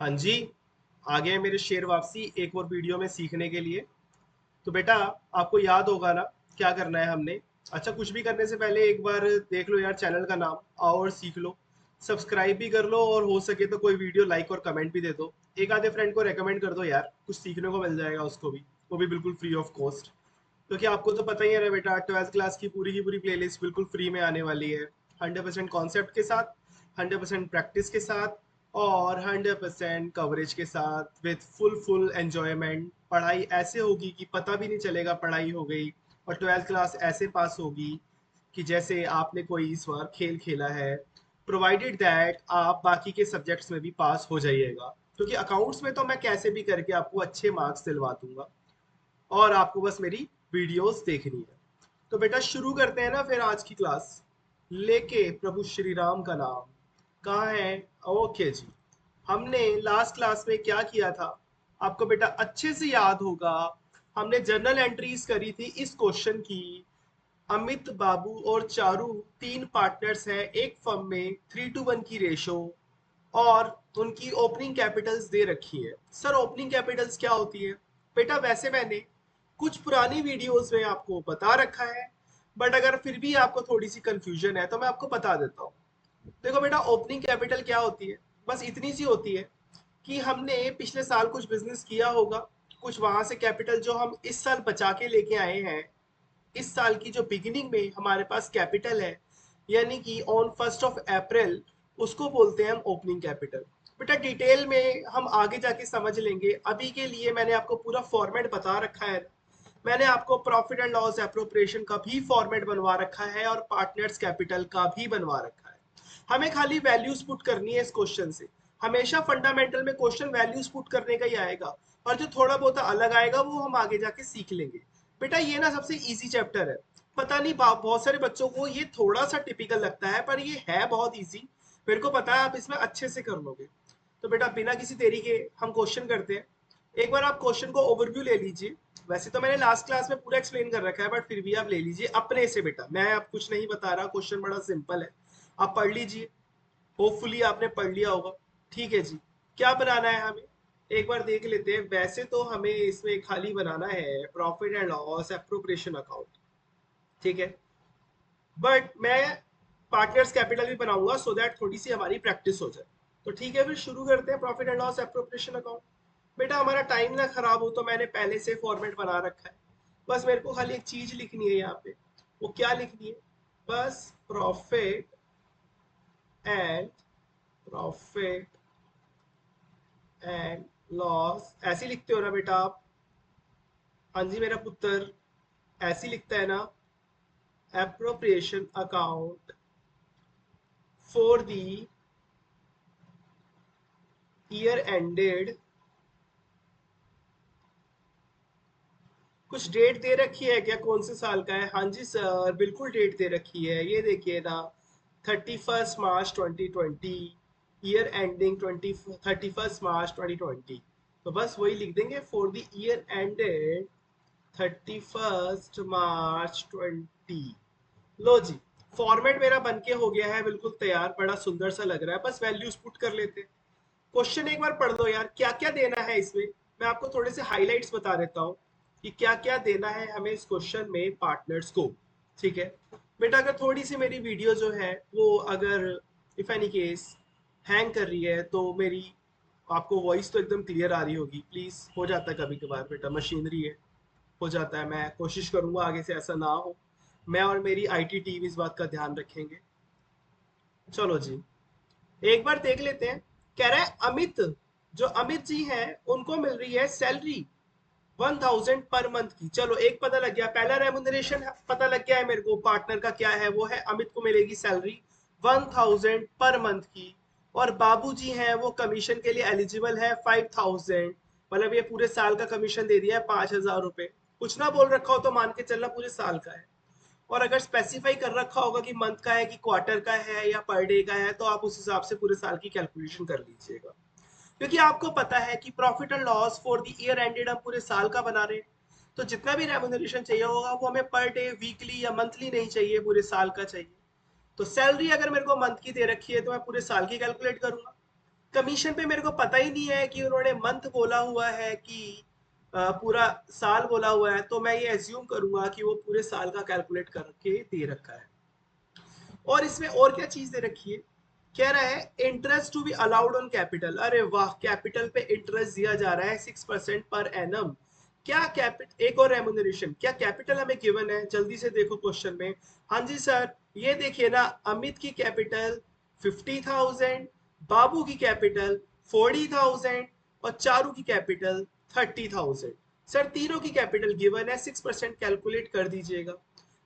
हाँ जी। आ गए मेरे शेर वापसी एक और वीडियो में सीखने के लिए। तो बेटा, आपको याद होगा ना क्या करना है हमने। अच्छा, कुछ भी करने से पहले एक बार देख लो यार चैनल का नाम, आओ और सीख लो। सब्सक्राइब भी कर लो और हो सके तो कोई वीडियो लाइक और कमेंट भी दे दो। एक आधे फ्रेंड को रेकमेंड कर दो यार, कुछ सीखने को मिल जाएगा उसको भी, वो भी बिल्कुल फ्री ऑफ कॉस्ट। क्योंकि आपको तो पता ही है ना बेटा, 12th क्लास की पूरी प्लेलिस्ट बिल्कुल फ्री में आने वाली है। 100% कॉन्सेप्ट के साथ, 100% प्रैक्टिस के साथ और 100% कवरेज के साथ, विथ फुल एंजॉयमेंट। पढ़ाई ऐसे होगी कि पता भी नहीं चलेगा पढ़ाई हो गई। और 12th क्लास ऐसे पास होगी कि जैसे आपने कोई इस बार खेल खेला है। प्रोवाइडेड दैट आप बाकी के सब्जेक्ट्स में भी पास हो जाइएगा, क्योंकि अकाउंट्स में तो मैं कैसे भी करके आपको अच्छे मार्क्स दिलवा दूंगा। और आपको बस मेरी वीडियोस देखनी है। तो बेटा शुरू करते हैं ना फिर आज की क्लास। लेके प्रभु श्री राम का नाम। कहाँ है? ओके जी। हमने लास्ट क्लास में क्या किया था, आपको बेटा अच्छे से याद होगा। हमने जर्नल एंट्रीज करी थी इस क्वेश्चन की। अमित, बाबू और चारू तीन पार्टनर्स हैं एक फर्म में, 3:1 की रेशो। और उनकी ओपनिंग कैपिटल्स दे रखी है। सर ओपनिंग कैपिटल्स क्या होती है? बेटा वैसे मैंने कुछ पुरानी वीडियोस में आपको बता रखा है, बट अगर फिर भी आपको थोड़ी सी कंफ्यूजन है तो मैं आपको बता देता हूँ। देखो बेटा, ओपनिंग कैपिटल क्या होती है? बस इतनी सी होती है कि हमने पिछले साल कुछ बिजनेस किया होगा, कुछ वहां से कैपिटल जो हम इस साल बचा के लेके आए हैं। इस साल की जो बिगिनिंग में हमारे पास कैपिटल है, यानी कि ऑन 1 अप्रैल, उसको बोलते हैं हम ओपनिंग कैपिटल। बेटा डिटेल में हम आगे जाके समझ लेंगे, अभी के लिए मैंने आपको पूरा फॉर्मेट बता रखा है। मैंने आपको प्रॉफिट एंड लॉस एप्रोप्रिएशन का भी फॉर्मेट बनवा रखा है और पार्टनर्स कैपिटल का भी बनवा रखा है। हमें खाली वैल्यूज पुट करनी है इस क्वेश्चन से। हमेशा फंडामेंटल में क्वेश्चन वैल्यूज पुट करने का ही आएगा, और जो थोड़ा बहुत अलग आएगा वो हम आगे जाके सीख लेंगे। बेटा ये ना सबसे इजी चैप्टर है। पता नहीं बहुत सारे बच्चों को ये थोड़ा सा टिपिकल लगता है, पर ये है बहुत इजी। मेरे को पता है आप इसमें अच्छे से कर लोगे। तो बेटा बिना किसी देरी के हम क्वेश्चन करते हैं। एक बार आप क्वेश्चन को ओवरव्यू ले लीजिए। वैसे तो मैंने लास्ट क्लास में पूरा एक्सप्लेन कर रखा है, बट फिर भी आप ले लीजिए अपने से। बेटा मैं अब कुछ नहीं बता रहा, क्वेश्चन बड़ा सिंपल है, आप पढ़ लीजिए। होपफुली आपने पढ़ लिया होगा। ठीक है जी। क्या बनाना है हमें, एक बार देख लेते हैं। वैसे तो हमें इसमें खाली बनाना है profit and loss appropriation account, ठीक है। बट मैं पार्टनर्स कैपिटल भी बनाऊंगा सो दैट थोड़ी सी हमारी प्रैक्टिस हो जाए। तो ठीक है, फिर शुरू करते हैं profit and loss appropriation account. बेटा हमारा टाइम ना खराब हो तो मैंने पहले से फॉर्मेट बना रखा है। बस मेरे को खाली एक चीज लिखनी है यहाँ पे। वो क्या लिखनी है? बस profit and profit and loss ऐसे लिखते हो ना बेटा आप? हाँ जी मेरा पुत्र, ऐसे लिखता है ना? Appropriation account for the year ended. कुछ डेट दे रखी है क्या, कौन से साल का है? हाँ जी सर, बिल्कुल डेट दे रखी है, ये देखिए ना। 31 मार्च 2020, ईयर एंडिंग 31 मार्च 2020। तो बस वही लिख देंगे, for the year ended 31 March 2020। लो जी, फॉर्मेट मेरा बन के हो गया है, बिल्कुल तैयार, बड़ा सुंदर सा लग रहा है। बस वैल्यूज पुट कर लेते हैं। क्वेश्चन एक बार पढ़ लो यार, क्या क्या देना है इसमें। मैं आपको थोड़े से हाइलाइट्स बता देता हूँ कि क्या क्या देना है हमें इस क्वेश्चन में पार्टनर्स को। ठीक है बेटा, अगर थोड़ी सी मेरी वीडियो जो है वो अगर इफ एनी केस हैंग कर रही है तो मेरी आपको वॉइस तो एकदम क्लियर आ रही होगी। प्लीज, हो जाता है कभी कभार बेटा, मशीनरी है, हो जाता है। मैं कोशिश करूंगा आगे से ऐसा ना हो। मैं और मेरी आईटी टीम इस बात का ध्यान रखेंगे। चलो जी, एक बार देख लेते हैं। कह रहा है अमित, जो अमित जी हैं उनको मिल रही है सैलरी 1000 पर मंथ की। चलो एक पता लग गया, पहला रेमुनरेशन पता लग गया है मेरे को, पार्टनर का क्या है वो है, अमित को मिलेगी सैलरी 1000 पर मंथ की। और बाबू जी हैं वो कमीशन के लिए एलिजिबल है 5000। मतलब ये पूरे साल का कमीशन दे दिया है 5000 रुपए। कुछ ना बोल रखा हो तो मान के चलना पूरे साल का है। और अगर स्पेसिफाई कर रखा होगा कि मंथ का है कि क्वार्टर का है या पर डे का है, तो आप उस हिसाब से पूरे साल की कैलकुलेशन कर लीजिएगा। क्योंकि आपको पता है कि profit and loss for the year ended हम पूरे साल का बना रहे हैं। तो जितना भी रेमुनरेशन चाहिए होगा वो हमें पर डे, वीकली या मंथली नहीं चाहिए, पूरे साल का चाहिए। तो सैलरी अगर मेरे को मंथ की दे रखी है तो मैं पूरे साल की कैलकुलेट करूंगा। कमीशन पे मेरे को पता ही नहीं है कि उन्होंने मंथ बोला हुआ है कि पूरा साल बोला हुआ है, तो मैं ये एज्यूम करूंगा कि वो पूरे साल का कैलकुलेट करके दे रखा है। और इसमें और क्या चीज दे रखी है, कह रहा है interest to be allowed on capital. अरे वाह, कैपिटल पे इंटरेस्ट दिया जा रहा है 6% पर एनम। क्या कैपिटल, एक और रेमुनरेशन, क्या कैपिटल हमें गिवन है? जल्दी से देखो क्वेश्चन में। हाँ जी सर, ये देखिए ना, अमित की कैपिटल 50,000, बाबू की कैपिटल 40,000 और चारू की कैपिटल 30,000। सर तीनों की कैपिटल गिवन है, 6% कैलकुलेट कर दीजिएगा।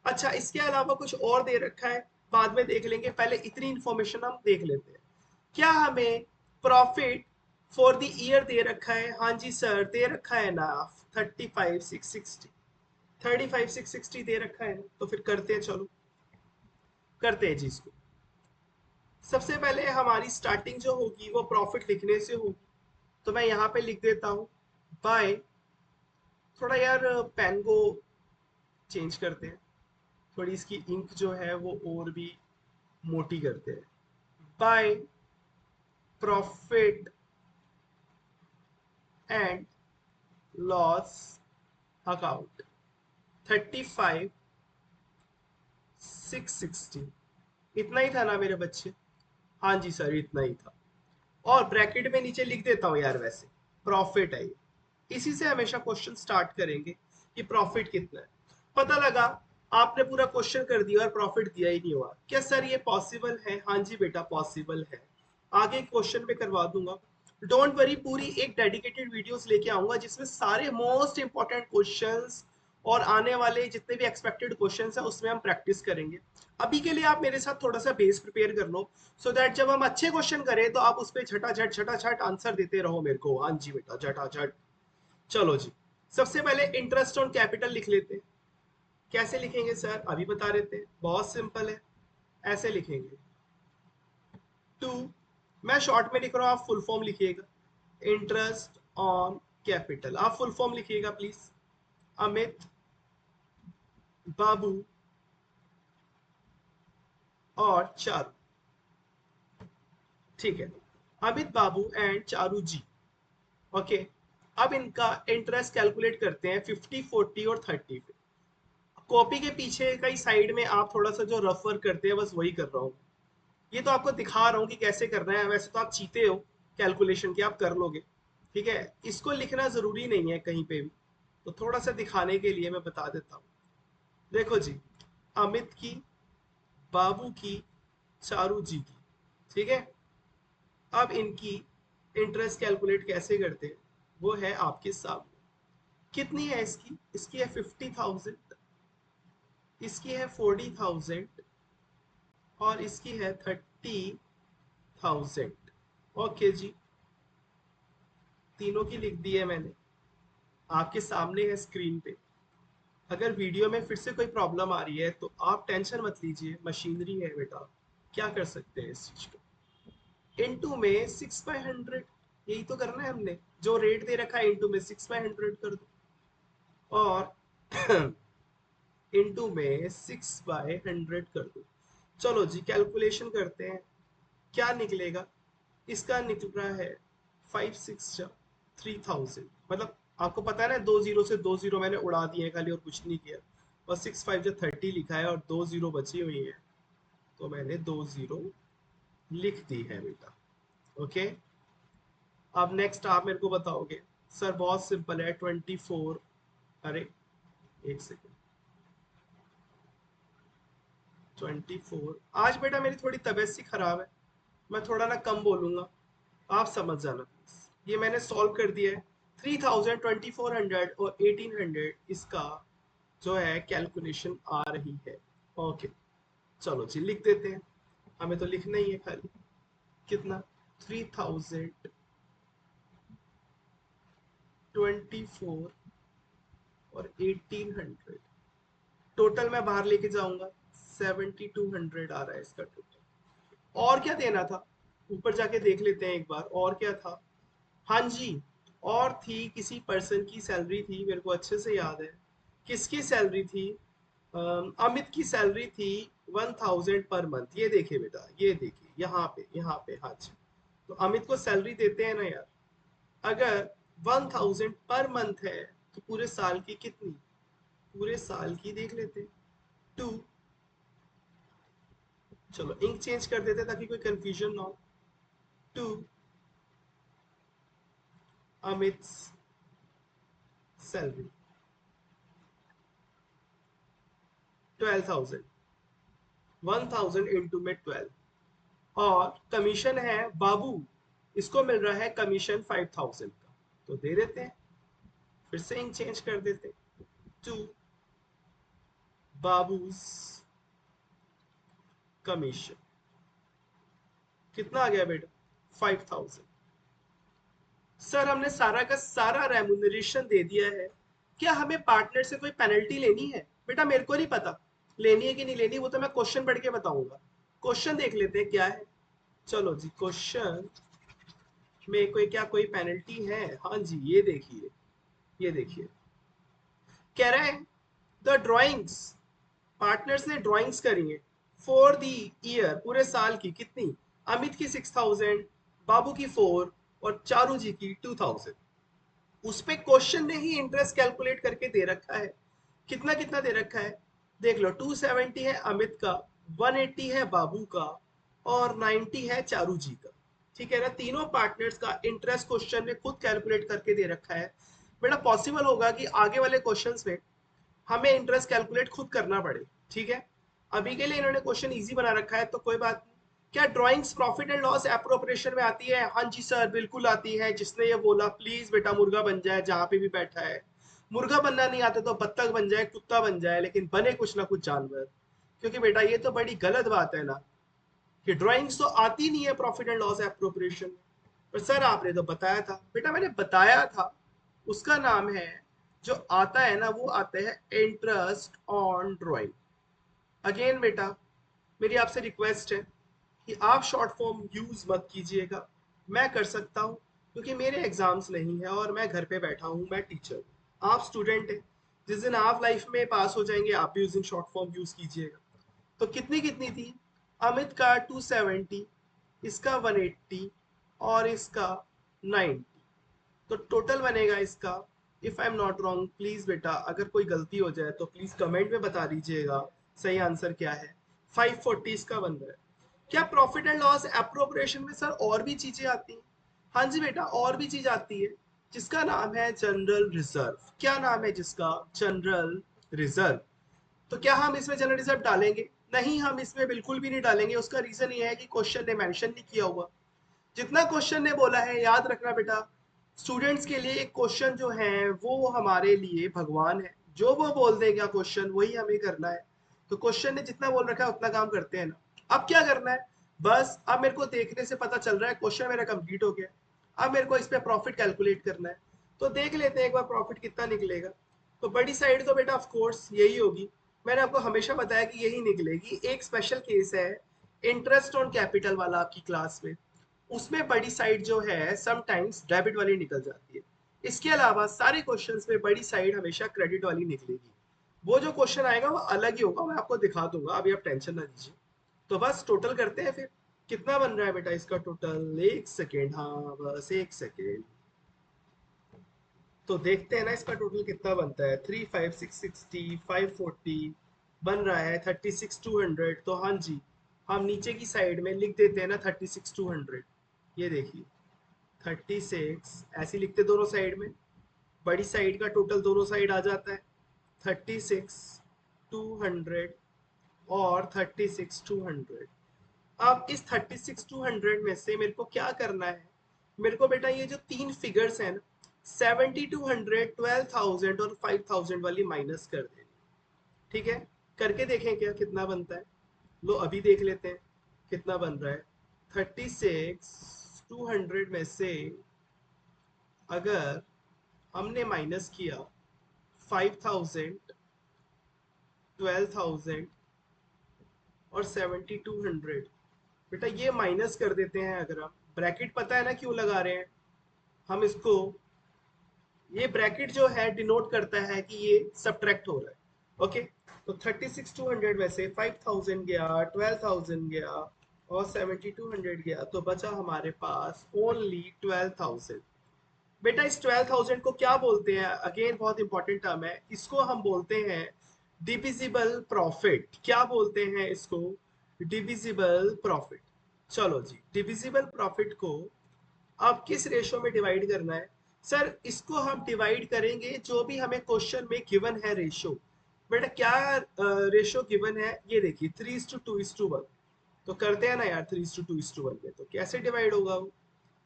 अच्छा, इसके अलावा कुछ और दे रखा है, बाद में देख लेंगे, पहले इतनी इंफॉर्मेशन हम देख लेते हैं। क्या हमें प्रॉफिट फॉर द ईयर दे रखा है? हाँ जी सर, दे रखा है ना, 35,660। 35,660 दे रखा है ना, तो फिर करते हैं, चलो करते हैं जी इसको। सबसे पहले हमारी स्टार्टिंग जो होगी वो प्रॉफिट लिखने से होगी, तो मैं यहाँ पे लिख देता हूँ बाय, थोड़ा यार पेन को चेंज करते हैं, थोड़ी इसकी इंक जो है वो और भी मोटी करते हैं। By profit and loss account 35,660। इतना ही था ना मेरे बच्चे? हाँ जी सर, इतना ही था। और ब्रैकेट में नीचे लिख देता हूँ यार, वैसे प्रॉफिट है ये, इसी से हमेशा क्वेश्चन स्टार्ट करेंगे कि प्रॉफिट कितना है। पता लगा आपने पूरा क्वेश्चन कर दिया और प्रॉफिट दिया ही नहीं हुआ, क्या सर ये पॉसिबल है? हाँ जी बेटा पॉसिबल है, आगे क्वेश्चन पे करवा दूंगा। डोंट वरी, पूरी एक डेडिकेटेड वीडियोस लेके आऊंगा जिसमें सारे मोस्ट इंपॉर्टेंट क्वेश्चंस और आने वाले जितने भी एक्सपेक्टेड क्वेश्चंस हैं उसमें हम प्रैक्टिस करेंगे। अभी के लिए आप मेरे साथ थोड़ा सा बेस प्रिपेयर कर लो, सो दैट जब हम अच्छे क्वेश्चन करें तो आप उस पर झटाझट आंसर देते रहो मेरे को। हाँ जी बेटा, झटाझट। चलो जी, सबसे पहले इंटरेस्ट ऑन कैपिटल लिख लेते हैं। कैसे लिखेंगे सर? अभी बता देते हैं, बहुत सिंपल है, ऐसे लिखेंगे। टू, मैं शॉर्ट में लिख रहा हूँ, आप फुल फॉर्म लिखिएगा। इंटरेस्ट ऑन कैपिटल, आप फुल फॉर्म लिखिएगा प्लीज। अमित, बाबू और चारू, ठीक है, अमित बाबू एंड चारू जी। ओके, अब इनका इंटरेस्ट कैलकुलेट करते हैं 50, 40 और 30 पे। कॉपी के पीछे का ही साइड में आप थोड़ा सा जो रफ वर्क करते हैं बस वही कर रहा हूँ। ये तो आपको दिखा रहा हूँ कि कैसे करना है, वैसे तो आप चीते हो कैलकुलेशन की, आप कर लोगे। ठीक है, इसको लिखना जरूरी नहीं है कहीं पे भी, तो थोड़ा सा दिखाने के लिए मैं बता देता हूँ। देखो जी, अमित की, बाबू की, चारू जी की, ठीक है। अब इनकी इंटरेस्ट कैलकुलेट कैसे करते हैं वो है आपके सामने। कितनी है इसकी? इसकी है 50,000, इसकी है 40,000 और इसकी है 30,000। ओके जी, तीनों की लिख दी है मैंने, आपके सामने है स्क्रीन पे। अगर वीडियो में फिर से कोई प्रॉब्लम आ रही है तो आप टेंशन मत लीजिए, मशीनरी है बेटा, क्या कर सकते हैं इस चीज को। इनटू में 6/100, यही तो करना है हमने, जो रेट दे रखा है इनटू में 6/100 कर दो, और इनटू में 6/100 कर दो। चलो जी कैलकुलेशन करते हैं, क्या निकलेगा? इसका निकल रहा है 5 6 3,000, मतलब आपको पता है ना, 2 जीरो से 2 जीरो मैंने उड़ा दिए हैं खाली और कुछ नहीं किया। और 6 5 30 लिखा है और 2 जीरो बची हुई है, तो मैंने 2 जीरो लिख दी है बेटा। ओके, अब नेक्स्ट आप मेरे को बताओगे सर, बहुत सिंपल है, 24, अरे एक सेकेंड, 24। आज बेटा मेरी थोड़ी तबीयत सी खराब है, मैं थोड़ा ना कम बोलूंगा, आप समझ जाना प्लीज। ये मैंने सॉल्व कर दिया है। 3,000, 2,400 और 1,800 इसका जो है कैलकुलेशन आ रही है। ओके, चलो जी लिख देते हैं, हमें तो लिखना ही है खाली। कितना? 3,000, 24 और 1,800, टोटल मैं बाहर लेके जाऊंगा, 7,200 आ रहा है इसका टोटल। और क्या देना था? ऊपर जाके देख लेते हैं एक बार, और क्या था? हाँ जी, और थी, किसी पर्सन की सैलरी थी, मेरे को अच्छे से याद है। किसकी सैलरी थी? अमित की सैलरी थी 1,000 पर मंथ। ये देखिए बेटा, ये देखिए यहाँ पे, यहाँ पे, हाँ जी, तो अमित को सैलरी देते हैं ना यार, अगर 1000 पर मंथ है तो पूरे साल की कितनी, पूरे साल की देख लेते हैं, 2। चलो इंक चेंज कर देते ताकि कोई कंफ्यूजन ना हो। 2 अमित सैलरी 12,000, 1000 इंटू में 12, और कमीशन है बाबू, इसको मिल रहा है कमीशन 5000 का, तो दे देते हैं। फिर से इंक चेंज कर देते, 2 बाबूज कमीशन कितना आ गया बेटा, 5000। सर हमने सारा का सारा रेमुनरेशन दे दिया है, क्या हमें पार्टनर से कोई पेनल्टी लेनी है? बेटा मेरे को नहीं पता लेनी है कि नहीं लेनी, वो तो मैं क्वेश्चन पढ़ के बताऊंगा। क्वेश्चन देख लेते हैं क्या है। चलो जी, क्वेश्चन में कोई क्या कोई पेनल्टी है? हाँ जी, ये देखिए, ये देखिए, कह रहा है द ड्राइंग्स, पार्टनर्स ने ड्राइंग्स करी है फॉर द ईयर, पूरे साल की कितनी, अमित की 6000, बाबू की 4 और चारू जी की 2000। उस पे क्वेश्चन ने ही इंटरेस्ट कैलकुलेट करके दे रखा है, कितना कितना दे रखा है देख लो, 270 है अमित का, 180 है बाबू का, और 90 है चारू जी का। ठीक है ना, तीनों पार्टनर्स का इंटरेस्ट क्वेश्चन ने खुद कैलकुलेट करके दे रखा है। बेटा पॉसिबल होगा कि आगे वाले क्वेश्चंस में हमें इंटरेस्ट कैलकुलेट खुद करना पड़े। ठीक है, अभी के लिए इन्होंने क्वेश्चन इजी बना रखा है तो कोई बात नहीं। क्या drawings profit and loss appropriation में आती है? हाँ जी सर बिल्कुल आती है। जिसने ये बोला प्लीज बेटा मुर्गा बन जाए जहां पे भी बैठा है। मुर्गा बनना नहीं आता तो बत्तख बन जाए, कुत्ता बन जाए, लेकिन बने कुछ ना कुछ जानवर। क्योंकि बेटा ये तो बड़ी गलत बात है ना कि ड्राइंग्स तो आती नहीं है प्रॉफिट एंड लॉस एप्रोप्रिएशन। पर सर आपने तो बताया था। बेटा मैंने बताया था, उसका नाम है, जो आता है ना वो आता है इंटरेस्ट ऑन ड्राइंग। अगेन बेटा मेरी आपसे रिक्वेस्ट है कि आप शॉर्ट फॉर्म यूज मत कीजिएगा। मैं कर सकता हूँ क्योंकि मेरे एग्जाम्स नहीं है और मैं घर पे बैठा हूँ, मैं टीचर, आप स्टूडेंट हैं। जिस दिन आप लाइफ में पास हो जाएंगे आप भी उस दिन शॉर्ट फॉर्म यूज कीजिएगा। तो कितनी कितनी थी, अमित का 270, इसका 180 और इसका 90, तो टोटल बनेगा इसका, if I am not wrong please बेटा अगर कोई गलती हो जाए तो प्लीज कमेंट में बता दीजिएगा सही आंसर क्या है। 540 इसका बन रहा है। क्या प्रॉफिट एंड लॉस एप्रोप्रिएशन में सर और भी चीजें आती हैं? हाँ जी बेटा और भी चीज आती है जिसका नाम है जनरल रिजर्व। क्या नाम है जिसका? General reserve. तो क्या हम इसमें जनरल रिजर्व डालेंगे? नहीं, हम इसमें बिल्कुल भी नहीं डालेंगे। उसका रीजन ये है कि क्वेश्चन ने मेंशन नहीं किया हुआ। जितना क्वेश्चन ने बोला है याद रखना बेटा, स्टूडेंट्स के लिए एक क्वेश्चन जो है वो हमारे लिए भगवान है। जो वो बोल देगा क्वेश्चन वही हमें करना है। तो क्वेश्चन ने जितना बोल रखा है उतना काम करते हैं ना। अब क्या करना है, बस अब मेरे को देखने से पता चल रहा है क्वेश्चन मेरा कंप्लीट हो गया। अब मेरे को इस पे प्रॉफिट कैलकुलेट करना है। तो देख लेते हैं एक बार प्रॉफिट कितना निकलेगा। तो बड़ी साइड तो बेटा ऑफ कोर्स यही होगी, मैंने आपको हमेशा बताया कि यही निकलेगी। एक स्पेशल केस है इंटरेस्ट ऑन कैपिटल वाला आपकी क्लास में, उसमें बड़ी साइड जो है समटाइम्स डेबिट वाली निकल जाती है। इसके अलावा सारे क्वेश्चंस में बड़ी साइड हमेशा क्रेडिट वाली निकलेगी। वो जो क्वेश्चन आएगा वो अलग ही होगा, मैं आपको दिखा दूंगा, अभी आप टेंशन ना लीजिए। तो बस टोटल करते हैं फिर, कितना बन रहा है बेटा इसका टोटल, एक सेकेंड, हाँ बस एक सेकेंड। तो देखते हैं ना इसका टोटल कितना बनता है। 35660 540 बन रहा है 36200। तो हाँ जी, हम नीचे की साइड में लिख देते हैं ना 36200। ये देखिए 36 ऐसे लिखते दोनों साइड में, बड़ी साइड का टोटल दोनों साइड आ जाता है 36,200 और 36,200। अब इस 36,200 में से मेरे को क्या करना है, मेरे को बेटा ये जो तीन फिगर्स हैं ना 7,200 12,000 और 5,000 वाली माइनस कर देनी। ठीक है, करके देखें क्या कितना बनता है। लो अभी देख लेते हैं कितना बन रहा है। 36,200 में से अगर हमने माइनस किया 5,000 12,000 और 7,200, बेटा ये माइनस कर देते हैं। अगर हम ब्रैकेट पता है ना क्यों लगा रहे हैं हम इसको, ये ब्रैकेट जो है डिनोट करता है कि ये सब्ट्रैक्ट हो रहा है। ओके, तो 36,200 में से 5,000 गया, 12,000 गया, और 7200 गया तो बचा हमारे पास ओनली 12,000। बेटा इस 12,000 को क्या बोलते हैं, अगेन बहुत इंपॉर्टेंट टर्म है, इसको हम बोलते हैं डिविजिबल प्रॉफिट। क्या बोलते हैं इसको? Divisible profit. चलो जी, डिविजिबल प्रॉफिट को अब किस रेशो में डिवाइड करना है? सर इसको हम डिवाइड करेंगे जो भी हमें क्वेश्चन में गिवन है रेशो। बेटा क्या रेशो गिवन है? ये देखिए 3:2:1। तो करते हैं ना यार 3:2:1 में, तो कैसे डिवाइड होगा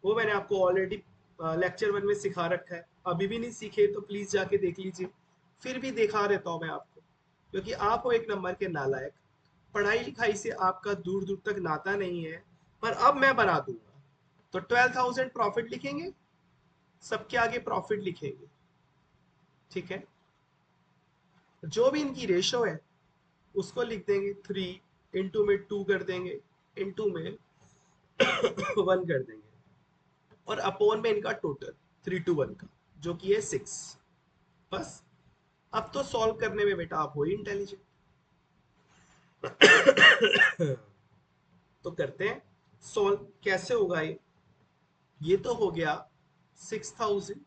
वो मैंने आपको ऑलरेडी लेक्चर 1 में सिखा रखा है। अभी भी नहीं सीखे तो प्लीज जाके देख लीजिए। फिर भी दिखा देता हूँ मैं आपको, क्योंकि आप हो एक नंबर के नालायक, पढ़ाई लिखाई से आपका दूर दूर तक नाता नहीं है, पर अब मैं बना दूंगा। तो 12,000 प्रॉफिट लिखेंगे, सबके आगे प्रॉफिट लिखेंगे, ठीक है। जो भी इनकी रेशो है उसको लिख देंगे 3, इंटू में 2 कर देंगे, इंटू में 1 कर देंगे, और अपोन में इनका टोटल 3:1 का, जो कि है 6। बस अब तो सॉल्व करने में बेटा आप हो ही इंटेलिजेंट। तो करते हैं सॉल्व, कैसे होगा ये तो हो गया 6,000,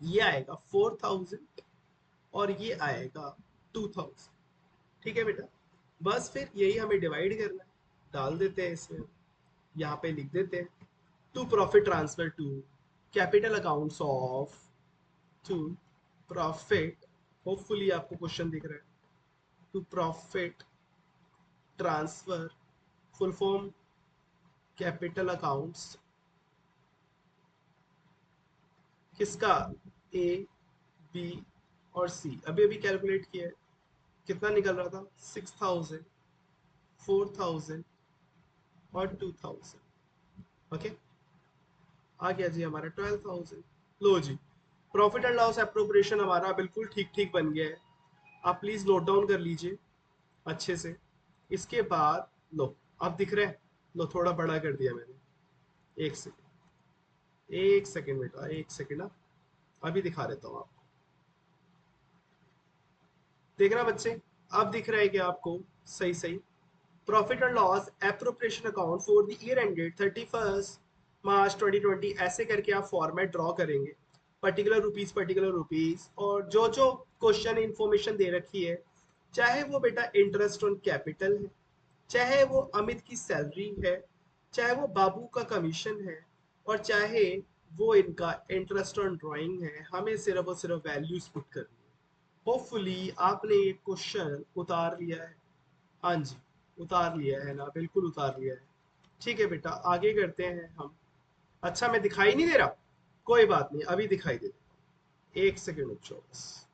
ये आएगा 4,000, और ये आएगा 2,000। ठीक है बेटा, बस फिर यही हमें डिवाइड करना है, डाल देते हैं इसमें, यहाँ पे लिख देते हैं to profit transfer to capital accounts of, to profit, hopefully आपको क्वेश्चन दिख रहा है, to profit transfer, full form capital accounts किसका? ए, बी और सी। अभी अभी कैलकुलेट किया है, कितना निकल रहा था? 6,000, 4,000 और 2,000। ओके, आ गया जी हमारा 12,000। लो जी, प्रॉफिट एंड लॉस एप्रोप्रिएशन हमारा बिल्कुल ठीक ठीक बन गया है। आप प्लीज नोट डाउन कर लीजिए अच्छे से। इसके बाद लो, अब दिख रहे हैं? लो थोड़ा बड़ा कर दिया मैंने। एक सेकेंड, एक सेकेंड बेटा, एक सेकेंड। अभी दिखा देता हूँ आपको, देखना बच्चे, अब दिख रहा है कि आपको सही सही? Profit and loss appropriation account for the year ended 31 March 2020, ऐसे करके आप फॉर्मेट ड्रॉ करेंगे, पर्टिकुलर रुपीज, और जो जो क्वेश्चन इंफॉर्मेशन दे रखी है, चाहे वो बेटा इंटरेस्ट ऑन कैपिटल है, चाहे वो अमित की सैलरी है, चाहे वो बाबू का कमीशन है, और चाहे वो इनका इंटरेस्ट ऑन ड्राइंग है, हमें सिर्फ और सिर्फ वैल्यूज पुट करनी है। होपफुली आपने ये क्वेश्चन उतार लिया है। हाँ जी, उतार लिया है ना, बिल्कुल उतार लिया है। ठीक है बेटा, आगे करते हैं हम। अच्छा मैं दिखाई नहीं दे रहा? कोई बात नहीं, अभी दिखाई दे देता हूँ। एक सेकेंड रुक जाओ बस।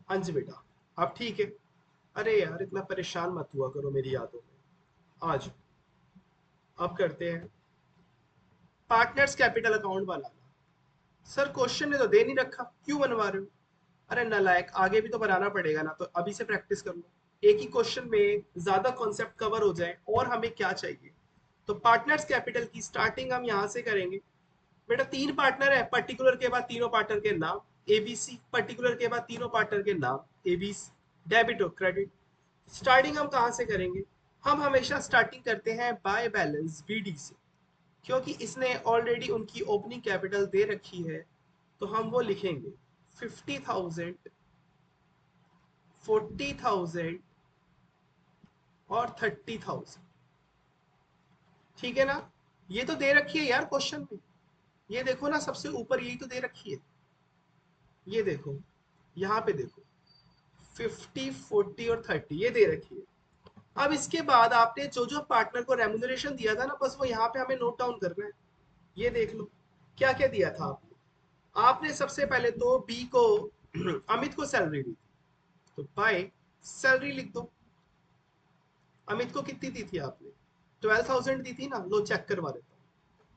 हाँ जी बेटा, अब ठीक है। अरे यार इतना परेशान मत हुआ करो मेरी यादों में। आज अब करते हैं पार्टनर्स कैपिटल अकाउंट बनाना। सर क्वेश्चन ने तो दे नहीं रखा, क्यों बनवा रहे हो? अरे नालायक, आगे भी तो बनाना पड़ेगा ना, तो अभी से प्रैक्टिस कर लो। एक ही क्वेश्चन में ज्यादा कॉन्सेप्ट कवर हो जाए, और हमें क्या चाहिए? तो पार्टनर्स कैपिटल की स्टार्टिंग हम यहाँ से करेंगे। बेटा 3 पार्टनर है, पर्टिकुलर के बाद तीनों पार्टनर के नाम एबीसी, पर्टिकुलर के बाद तीनों पार्टनर के नाम एबीसी, डेबिट और क्रेडिट। स्टार्टिंग हम कहाँ से करेंगे? हम हमेशा स्टार्टिंग करते हैं बाय बैलेंस बीडी से, क्योंकि इसने ऑलरेडी उनकी ओपनिंग कैपिटल दे रखी है, तो हम वो लिखेंगे 50,000, 40,000 और 30,000। ठीक है ना? ये तो दे रखी है यार क्वेश्चन में, ये देखो ना सबसे ऊपर यही तो दे रखी है, ये देखो, यहाँ पे देखो 50, 40 और 30 ये दे रखी है। अब इसके बाद आपने जो जो पार्टनर को रेमुनरेशन दिया था ना, बस वो यहाँ पे हमें नोट डाउन करना है। ये देख लो क्या क्या दिया था आपने। आपने सबसे पहले तो बी को अमित को सैलरी दी थी, तो बाय सैलरी लिख दो। अमित को कितनी दी थी आपने? 12,000 दी थी ना, लो चेक करवा देता हूँ।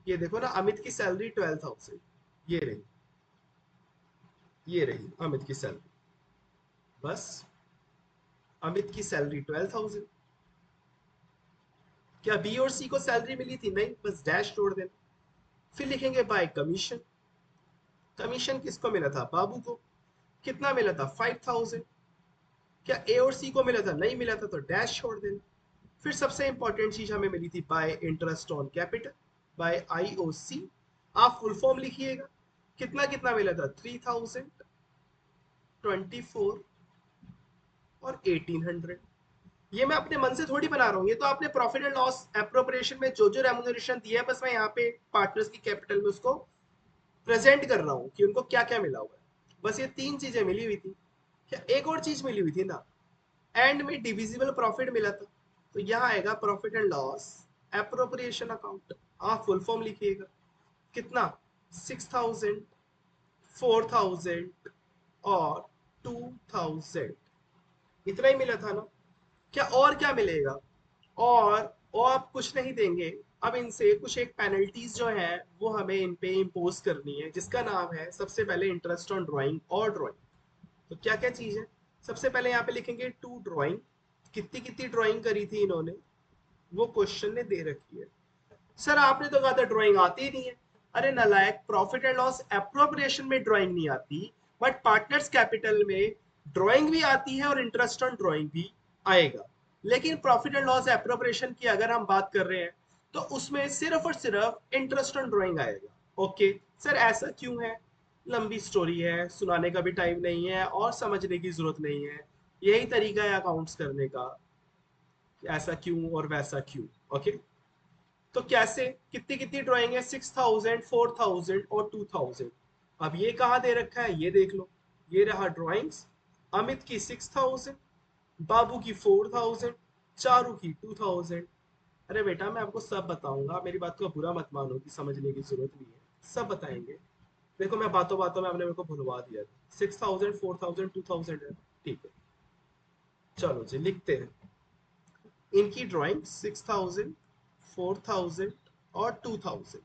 ये देखो ना, अमित की सैलरी 12,000, ये रही, ये रही अमित की सैलरी। बस अमित की सैलरी 12,000। क्या बी और सी को सैलरी मिली थी? नहीं, बस डैश जोड़ देना। फिर लिखेंगे बाय कमीशन। कमीशन किसको मिला था? बाबू को। कितना मिला था? 5,000। क्या ए और सी को मिला था? नहीं मिला था तो डैश छोड़ देना। फिर सबसे इंपॉर्टेंट चीज हमें मिली थी by interest on capital, by IOC. आप फुल फॉर्म लिखिएगा। कितना कितना मिला था? 3000, 24 और 1800। ये मैं अपने मन से थोड़ी बना रहा हूँ, ये तो आपने प्रॉफिट एंड लॉस एप्रोप्रिएशन में जो जो रेम्यूनरेशन दिया है, बस मैं यहाँ पे पार्टनर्स की कैपिटल में उसको प्रेजेंट कर रहा हूँ कि उनको क्या क्या मिला हुआ है। बस ये तीन चीजें मिली हुई थी। क्या एक और चीज मिली हुई थी ना? एंड में डिविजिबल प्रॉफिट मिला था। तो यहाँ आएगा profit and loss appropriation account. आप फुल फॉर्म लिखिएगा। कितना? 6000, 4000 और 2000। इतना ही मिला था ना? क्या और क्या मिलेगा? और आप कुछ नहीं देंगे। अब इनसे कुछ एक पेनल्टीज जो है वो हमें इन पे इम्पोज करनी है, जिसका नाम है सबसे पहले इंटरेस्ट ऑन ड्राइंग और ड्राइंग। तो क्या क्या चीज है? सबसे पहले यहाँ पे लिखेंगे टू ड्राइंग। कितनी कितनी ड्राइंग करी थी इन्होंने, वो क्वेश्चन ने दे रखी है। सर आपने तो कहा था ड्राइंग आती ही नहीं है। अरे नालायक, प्रॉफिट एंड लॉस एप्रोप्रिएशन में ड्राइंग नहीं आती, बट पार्टनर्स कैपिटल में ड्राइंग भी आती है और इंटरेस्ट ऑन ड्राइंग भी आएगा। लेकिन प्रॉफिट एंड लॉस एप्रोप्रिएशन की अगर हम बात कर रहे हैं तो उसमें सिर्फ और सिर्फ इंटरेस्ट ऑन ड्राइंग आएगा। ओके सर, ऐसा क्यों है? लंबी स्टोरी है, सुनाने का भी टाइम नहीं है और समझने की जरूरत नहीं है। यही तरीका है अकाउंट्स करने का, ऐसा क्यों और वैसा क्यों। ओके, तो कैसे? कितनी कितनी ड्राइंग है? 6000, 4000 और 2000। अब ये कहाँ दे रखा है ये देख लो। ये रहा ड्राइंग्स। अमित की 6000, बाबू की 4000, चारू की 2000। अरे बेटा मैं आपको सब बताऊंगा, मेरी बात को बुरा मत मानो कि समझने की जरूरत नहीं है, सब बताएंगे। देखो मैं बातों बातों में आपने मेरे को भुलवा दिया था। 6000, 4000, 2000 है। ठीक है, चलो जी लिखते हैं। इनकी ड्राइंग 6000, 4000 और 2000।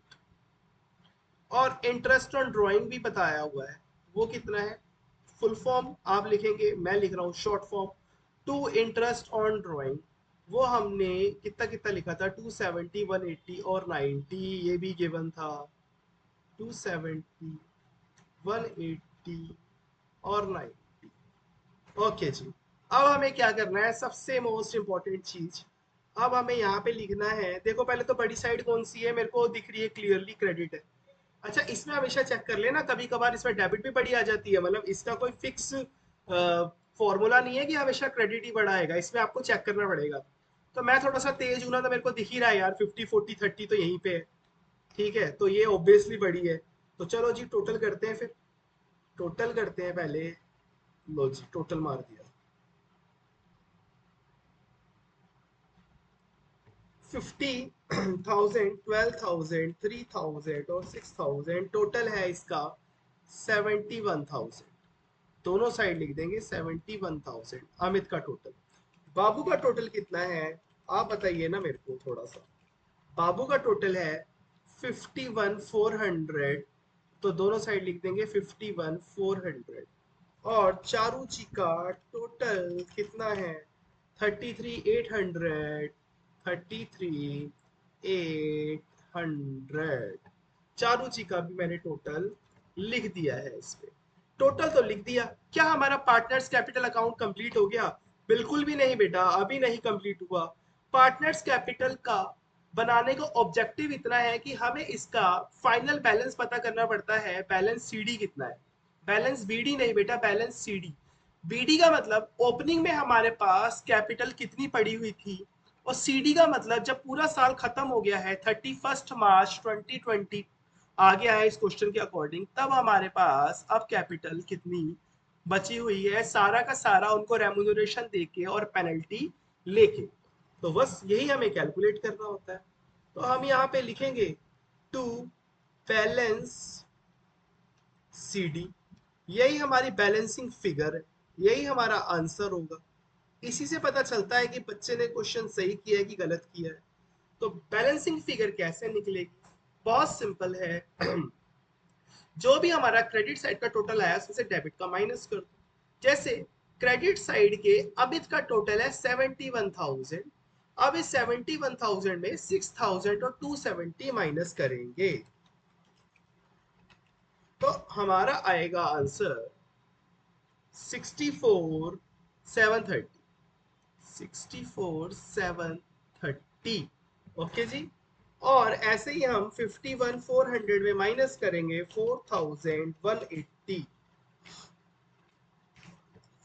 और इंटरेस्ट ऑन ड्राइंग भी बताया हुआ है। वो कितना है? फुल फॉर्म आप लिखेंगे, मैं लिख रहा हूँ short form. To interest on drawing, वो हमने कितना कितना लिखा था? 270, 180 और 90। ये भी गिवन था। 270, 180 और 90। ओके जी। अब हमें क्या करना है? सबसे मोस्ट इंपॉर्टेंट चीज, अब हमें यहाँ पे लिखना है। देखो पहले तो बड़ी साइड कौन सी है? मेरे को दिख रही है क्लियरली, क्रेडिट है। अच्छा, इसमें हमेशा चेक कर लेना, कभी कभार इसमें डेबिट भी बड़ी आ जाती है। मतलब इसका कोई फिक्स फॉर्मूला नहीं है कि हमेशा क्रेडिट ही बड़ा आएगा, इसमें आपको चेक करना पड़ेगा। तो मैं थोड़ा सा तेज हूं ना, तो मेरे को दिख ही रहा है यार, 50, 40, 30 तो यहीं पे है। ठीक है, तो ये ऑब्वियसली बड़ी है। तो चलो जी टोटल करते हैं फिर। टोटल करते हैं पहले। लो जी टोटल मार दिया। 50,000, 12,000, 3,000 और 6,000, टोटल है इसका 71,000। दोनों साइड लिख देंगे 71,000। अमित का टोटल। बाबू का टोटल कितना है? आप बताइए ना मेरे को थोड़ा सा। बाबू का टोटल है 51,400। तो दोनों साइड लिख देंगे 51,400। और चारू जी का टोटल कितना है? 33,800। 33,800। चारू जी का भी मैंने टोटल लिख दिया है इस पे। टोटल तो लिख दिया। क्या हमारा पार्टनर्स कैपिटल अकाउंट कंप्लीट हो गया? बिल्कुल भी नहीं बेटा, अभी नहीं कंप्लीट हुआ। पार्टनर्स कैपिटल का बनाने का ऑब्जेक्टिव इतना है कि हमें इसका फाइनल बैलेंस पता करना पड़ता है। बैलेंस सीडी कितना है? बैलेंस बीडी नहीं बेटा, बैलेंस सीडी। बीडी का मतलब ओपनिंग में हमारे पास कैपिटल कितनी पड़ी हुई थी, और सीडी का मतलब जब पूरा साल खत्म हो गया है, 31 मार्च 2020 आ गया है इस क्वेश्चन के अकॉर्डिंग, तब हमारे पास अब कैपिटल कितनी बची हुई है, सारा का सारा उनको रेम्यूनरेशन देके और पेनल्टी लेके। तो बस यही हमें कैलकुलेट करना होता है। तो हम यहाँ पे लिखेंगे टू बैलेंस सीडी। यही हमारी बैलेंसिंग फिगर है, यही हमारा आंसर होगा। इसी से पता चलता है कि बच्चे ने क्वेश्चन सही किया है कि गलत किया है। तो बैलेंसिंग फिगर कैसे निकलेगी? बहुत सिंपल है। जो भी हमारा क्रेडिट साइड का टोटल आया उसमें से डेबिट का माइनस कर दो। जैसे क्रेडिट साइड के अमित का टोटल है 71,000। अब इस 71,000 में 6,000 और 270 माइनस करेंगे, तो हमारा आएगा आंसर 730, 64,730। ओके जी। और ऐसे ही हम 51,400 में माइनस करेंगे 4,180,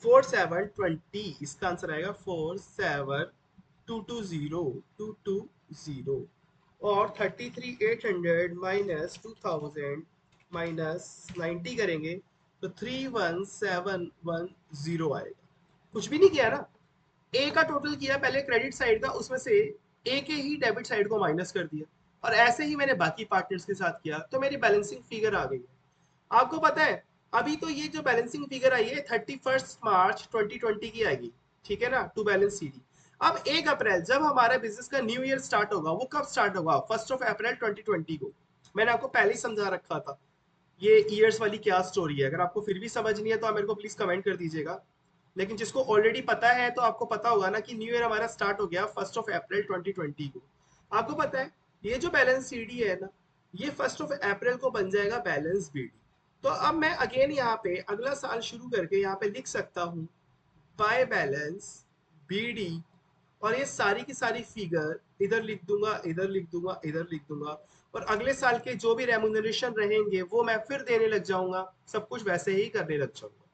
4,720। इसका आंसर आएगा 4,7,220, और 33,800 माइनस 2,000 माइनस 90 करेंगे तो 3,1,710 आएगा। कुछ भी नहीं किया ना, ए का टोटल किया पहले क्रेडिट साइड का, उसमें से ए के ही डेबिट साइड को माइनस कर दिया, और ऐसे ही मैंने बाकी पार्टनर्स के साथ किया, तो मेरी बैलेंसिंग फिगर आ गई है। आपको पता है अभी तो ये जो बैलेंसिंग फिगर आई है 31 मार्च 2020 की आएगी, ठीक है ना, टू बैलेंस सीडी। अब 1 अप्रैल जब हमारा बिजनेस का न्यू ईयर स्टार्ट होगा, वो कब स्टार्ट होगा? 1 अप्रैल 2020 को। मैंने आपको पहले ही समझा रखा था ये ईयर्स वाली क्या स्टोरी है। अगर आपको फिर भी समझ नहीं है तो आप मेरे को प्लीज कमेंट कर दीजिएगा, लेकिन जिसको ऑलरेडी पता है तो आपको पता होगा ना कि न्यू ईयर हमारा स्टार्ट हो गया 1 अप्रैल 2020 को। आपको पता है ये जो बैलेंस सीडी है ना, ये 1 अप्रैल को बन जाएगा बैलेंस बीडी। तो अब मैं अगेन यहाँ पे अगला साल शुरू करके यहाँ पे लिख सकता हूँ बाय बैलेंस बीडी, और ये सारी की सारी फिगर इधर लिख दूंगा, इधर लिख दूंगा, इधर लिख दूंगा, और अगले साल के जो भी रेमुनरेशन रहेंगे वो मैं फिर देने लग जाऊंगा, सब कुछ वैसे ही करने लग जाऊंगा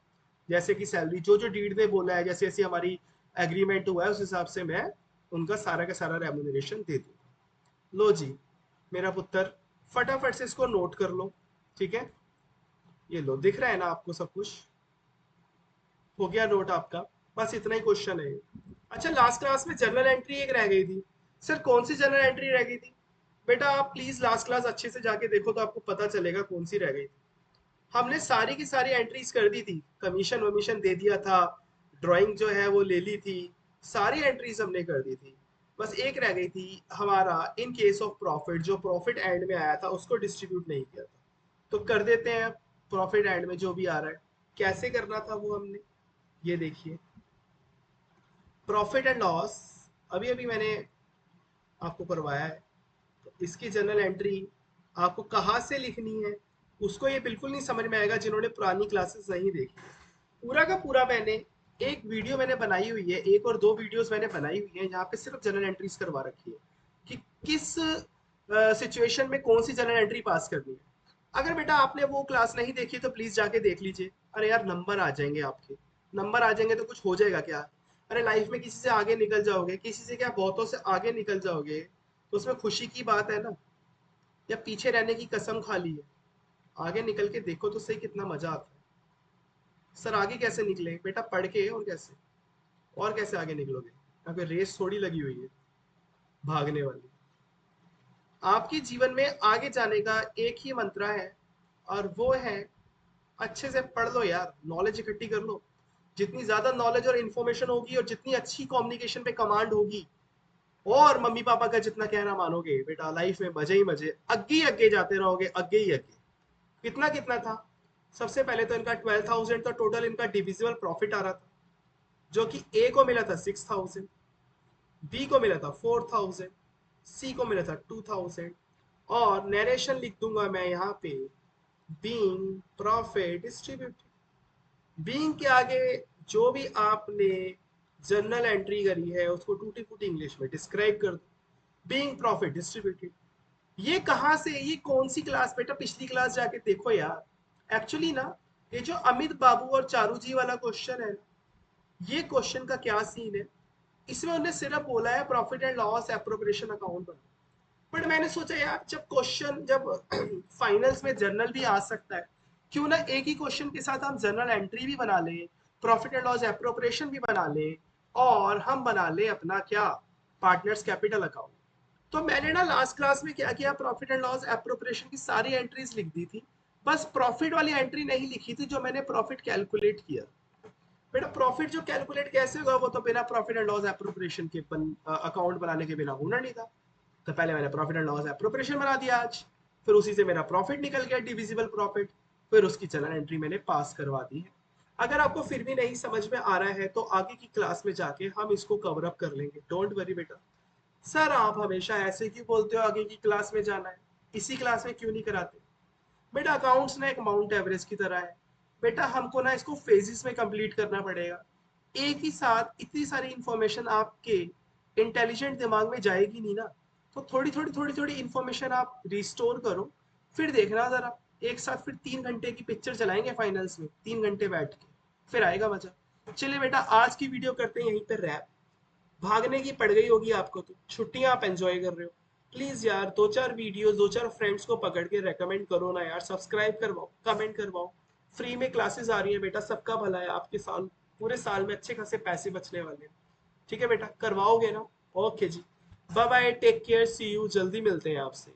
जैसे कि सैलरी जो जो डीड में बोला है, जैसे जैसे हमारी एग्रीमेंट हुआ है उस हिसाब से मैं उनका सारा का सारा रेमुनरेशन दे दूंगा। लो जी मेरा पुत्र, फटाफट से इसको नोट कर लो, ठीक है? ये लो, दिख रहा है ना आपको सब कुछ? हो गया नोट आपका? बस इतना ही क्वेश्चन है। अच्छा, लास्ट क्लास में जर्नल एंट्री एक रह गई थी। सर कौन सी जर्नल एंट्री रह गई थी? बेटा आप प्लीज लास्ट क्लास अच्छे से जाके देखो तो आपको पता चलेगा कौन सी रह गई थी। हमने सारी की सारी एंट्रीज कर दी थी, कमीशन वमीशन दे दिया था, ड्राइंग जो है वो ले ली थी, सारी एंट्रीज हमने कर दी थी। बस एक रह गई थी हमारा इन केस ऑफ प्रॉफिट, जो प्रॉफिट एंड में आया था उसको डिस्ट्रीब्यूट नहीं किया था। तो कर देते हैं प्रॉफिट एंड में जो भी आ रहा है। कैसे करना था वो हमने, ये देखिए, प्रॉफिट एंड लॉस अभी अभी मैंने आपको करवाया है। तो इसकी जर्नल एंट्री आपको कहाँ से लिखनी है उसको ये बिल्कुल नहीं समझ में आएगा जिन्होंने पुरानी क्लासेस नहीं देखी। पूरा का पूरा मैंने एक वीडियो मैंने बनाई हुई है, एक और दो वीडियोस मैंने बनाई हुई है जहाँ पे सिर्फ जर्नल एंट्रीज करवा रखी है कि किस सिचुएशन में कौन सी जर्नल एंट्री पास करनी है। अगर बेटा आपने वो क्लास नहीं देखी तो प्लीज जाके देख लीजिए। अरे यार नंबर आ जाएंगे आपके, नंबर आ जाएंगे तो कुछ हो जाएगा क्या? अरे लाइफ में किसी से आगे निकल जाओगे, किसी से क्या बहुतों से आगे निकल जाओगे, तो उसमें खुशी की बात है ना, या पीछे रहने की कसम खा ली है? आगे निकल के देखो तो सही कितना मजा आता है। सर आगे कैसे निकले बेटा? पढ़ के। और कैसे आगे निकलोगे? यहाँ पे रेस थोड़ी लगी हुई है भागने वाली। आपके जीवन में आगे जाने का एक ही मंत्र है, और वो है अच्छे से पढ़ लो यार, नॉलेज इकट्ठी कर लो। जितनी ज्यादा नॉलेज और इन्फॉर्मेशन होगी और जितनी अच्छी कम्युनिकेशन पे कमांड होगी, और मम्मी पापा का जितना कहना मानोगे बेटा, लाइफ में मजे ही मजे, अग्गे ही अग्गे जाते रहोगे, अग्गे ही अग्गे। कितना कितना था? सबसे पहले तो इनका 12,000 तो टोटल इनका डिविजिबल प्रॉफिट आ रहा था, जो कि ए को मिला था 6,000, बी को मिला था 4,000, सी को मिला था 2,000, और नरेशन लिख दूंगा मैं यहाँ पे बीइंग प्रॉफिट डिस्ट्रीब्यूटेड। बीइंग के आगे जो भी आपने जर्नल एंट्री करी है उसको टूटी फूटी इंग्लिश में डिस्क्राइब कर दो, बीइंग प्रॉफिट डिस्ट्रीब्यूटेड। ये कहाँ से, ये कौन सी क्लास बेटा? पिछली क्लास जाके देखो यार। एक्चुअली ना, ये जो अमित बाबू और चारू जी वाला क्वेश्चन है, ये क्वेश्चन का क्या सीन है, इसमें उन्हें सिर्फ बोला है profit and loss appropriation account बना। बट मैंने सोचा यार जब क्वेश्चन, जब फाइनल्स में जर्नल भी आ सकता है, क्यों ना एक ही क्वेश्चन के साथ हम जर्नल एंट्री भी बना लें, प्रॉफिट एंड लॉस एप्रोप्रिएशन भी बना लें, और हम बना लें अपना क्या, पार्टनर्स कैपिटल अकाउंट। तो मैंने ना लास्ट क्लास में क्या किया, प्रॉफिट एंड लॉस एप्रोप्रिएशन की सारी एंट्रीज लिख दी थी, बस प्रॉफिट वाली एंट्री नहीं लिखी थी जो मैंने प्रॉफिट कैलकुलेट किया। बेटा प्रॉफिट जो कैलकुलेट कैसे होगा, वो तो बिना प्रॉफिट एंड लॉस एप्रोप्रिएशन के अकाउंट बनाने के बिना होना नहीं था। तो पहले मैंने प्रॉफिट एंड लॉस एप्रोप्रिएशन बना दिया आज, फिर उसी से मेरा प्रॉफिट निकल गया, डिविजिबल प्रॉफिट, फिर उसकी जर्नल एंट्री मैंने पास करवा दी है। अगर आपको फिर भी नहीं समझ में आ रहा है तो आगे की क्लास में जाके हम इसको कवर अप कर लेंगे, डोंट वरी बेटा। सर आप हमेशा ऐसे क्यों बोलते हो आगे की क्लास में जाना है, इसी क्लास में क्यों नहीं कराते? बेटा अकाउंट्स ना एक माउंट एवरेस्ट की तरह है बेटा, हमको ना इसको फेजेस में कंप्लीट करना पड़ेगा। एक ही साथ इतनी सारी इंफॉर्मेशन आपके इंटेलिजेंट दिमाग में जाएगी नहीं ना। तो थोड़ी थोड़ी इंफॉर्मेशन आप रिस्टोर करो, फिर देखना जरा। एक साथ फिर 3 घंटे की पिक्चर चलाएंगे फाइनल्स में, 3 घंटे बैठ के, फिर आएगा मजा। चलिए बेटा, आज की वीडियो करते हैं यहीं पर रैप। भागने की पड़ गई होगी आपको, तो छुट्टियां आप एंजॉय कर रहे हो। प्लीज यार, 2-4 वीडियोस, 2-4 फ्रेंड्स को पकड़ के रेकमेंड करो ना यार, सब्सक्राइब करवाओ, कमेंट करवाओ। फ्री में क्लासेस आ रही है बेटा, सबका भला है, आपके साल, पूरे साल में अच्छे खासे पैसे बचने वाले हैं। ठीक है बेटा, करवाओगे ना? ओके जी, bye bye, take care, see you, जल्दी मिलते हैं आपसे।